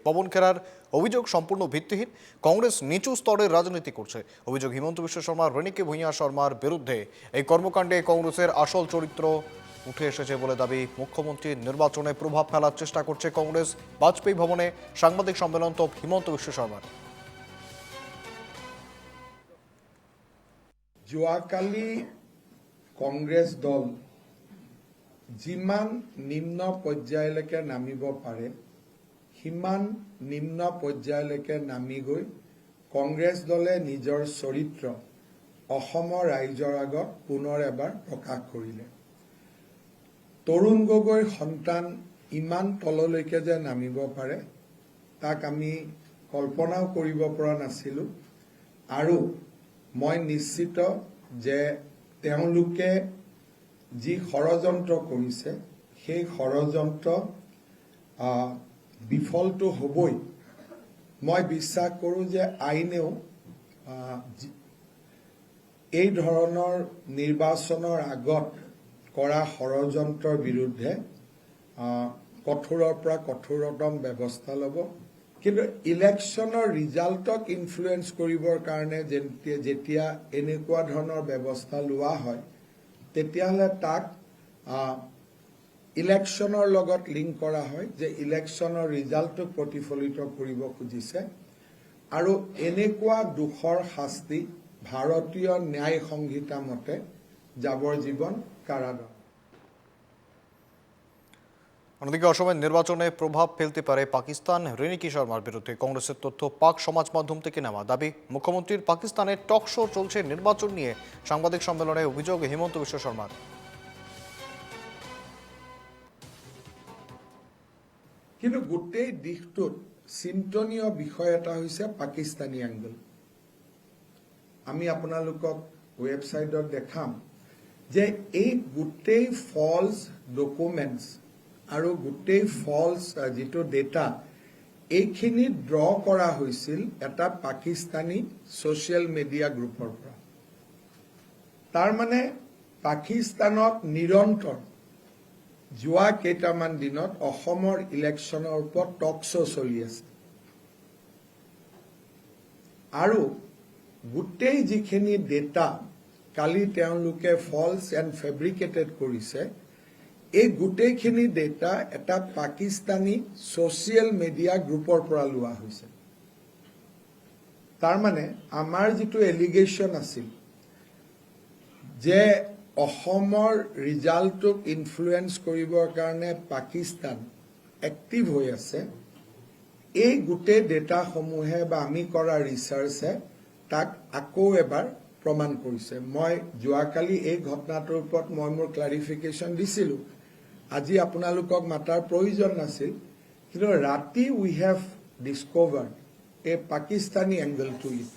পবন খেরার অভিযোগ সম্পূর্ণ ভিত্তিহীন। কংগ্রেস নিচু স্তরের রাজনীতি করছে। অভিযোগ হিমন্ত বিশ্ব শর্মা রেণিকে ভূঁইয়া শর্মার বিরুদ্ধে। এই কর্মকাণ্ডে কংগ্রেসের আসল চরিত্র উঠে এসেছে বলে দাবি মুখ্যমন্ত্রীর। নির্বাচনে প্রভাব ফেলার চেষ্টা করছে কংগ্রেস। বাজপেয়ী ভবনে সাংবাদিক সম্মেলন তো হিমন্ত বিশ্ব শর্মার। যোৱাকালি কংগ্ৰেছ দল যিমান নিম্ন পৰ্যায়লৈকে নামিব পাৰে সিমান নিম্ন পৰ্যায়লৈকে নামি গৈ কংগ্ৰেছ দলে নিজৰ চৰিত্ৰ অসমৰ ৰাইজৰ আগত পুনৰ এবাৰ প্ৰকাশ কৰিলে। তৰুণ গগৈৰ সন্তান ইমান তললৈকে যে নামিব পাৰে তাক আমি কল্পনাও কৰিব পৰা নাছিলোঁ। আৰু মই নিশ্চিত যে তেওঁলোকে যি ষড়যন্ত্ৰ কৰিছে সেই ষড়যন্ত্ৰ বিফলটো হ'বই। মই বিশ্বাস কৰোঁ যে আইনেও এই ধৰণৰ নিৰ্বাচনৰ আগত কৰা ষড়যন্ত্ৰৰ বিৰুদ্ধে কঠোৰৰ পৰা কঠোৰতম ব্যৱস্থা ল'ব। কিন্তু ইলেকশ্যনৰ ৰিজাল্টক ইনফ্লুৱেঞ্চ কৰিবৰ কাৰণে যেতিয়া এনেকুৱা ধৰণৰ ব্যৱস্থা লোৱা হয় তেতিয়াহ'লে তাক ইলেকশ্যনৰ লগত লিংক কৰা হয় যে ইলেকশ্যনৰ ৰিজাল্টক প্ৰতিফলিত কৰিব খুজিছে। আৰু এনেকুৱা দোষৰ শাস্তি ভাৰতীয় ন্যায় সংহিতা মতে যাৱজ্জীৱন কাৰাদণ্ড। অন্যদিকে অসময়ের নির্বাচনে প্রভাব ফেলতে পারে পাকিস্তান। রেণিকি শর্মার বিরুদ্ধে কংগ্রেসের তথ্য পাক সমাজ মাধ্যম থেকে নেওয়া। দাবি মুখ্যমন্ত্রীর। পাকিস্তানের টক শো চলছে নির্বাচন নিয়ে। সাংবাদিক সম্মেলনে অভিযোগ হিমন্ত বিশ্ব শর্মার। কিন্তু গোটেই দিশটোত চিন্তনীয় বিষয় এটা হৈছে পাকিস্তানী এংগল। আমি আপোনালোকক ৱেবছাইটত দেখাম যে এই গোটেই ফলছ ডকুমেণ্টছ আৰু গোটেই ফলছ যিটো ডেটা এইখিনি ড্ৰ কৰা হৈছিল এটা পাকিস্তানী ছ'চিয়েল মিডিয়া গ্ৰুপৰ পৰা। তাৰমানে পাকিস্তানত নিৰন্তৰ যোৱা কেইটামান দিনত অসমৰ ইলেকশ্যনৰ ওপৰত টক শ্ব' চলি আছে। আৰু গোটেই যিখিনি ডেটা কালি তেওঁলোকে ফলছ এণ্ড ফেব্ৰিকেটেড কৰিছে এই গোটেইখিনি ডেটা এটা পাকিস্তানী ছ'চিয়েল মিডিয়া গ্ৰুপৰ পৰা লোৱা হৈছে। তাৰমানে আমাৰ যিটো এলিগেশ্যন আছিল যে অসমৰ ৰিজাল্টক ইনফ্লুৱেঞ্চ কৰিবৰ কাৰণে পাকিস্তান এক্টিভ হৈ আছে, এই গোটেই ডেটাসমূহে বা আমি কৰা ৰিচাৰ্চে তাক আকৌ এবাৰ প্ৰমাণ কৰিছে। মই যোৱাকালি এই ঘটনাটোৰ ওপৰত মই মোৰ ক্লাৰিফিকেশ্যন দিছিলোঁ। আজি আপোনালোকক মাতাৰ প্ৰয়োজন নাছিল, কিন্তু ৰাতি we have discovered a Pakistani angle to it.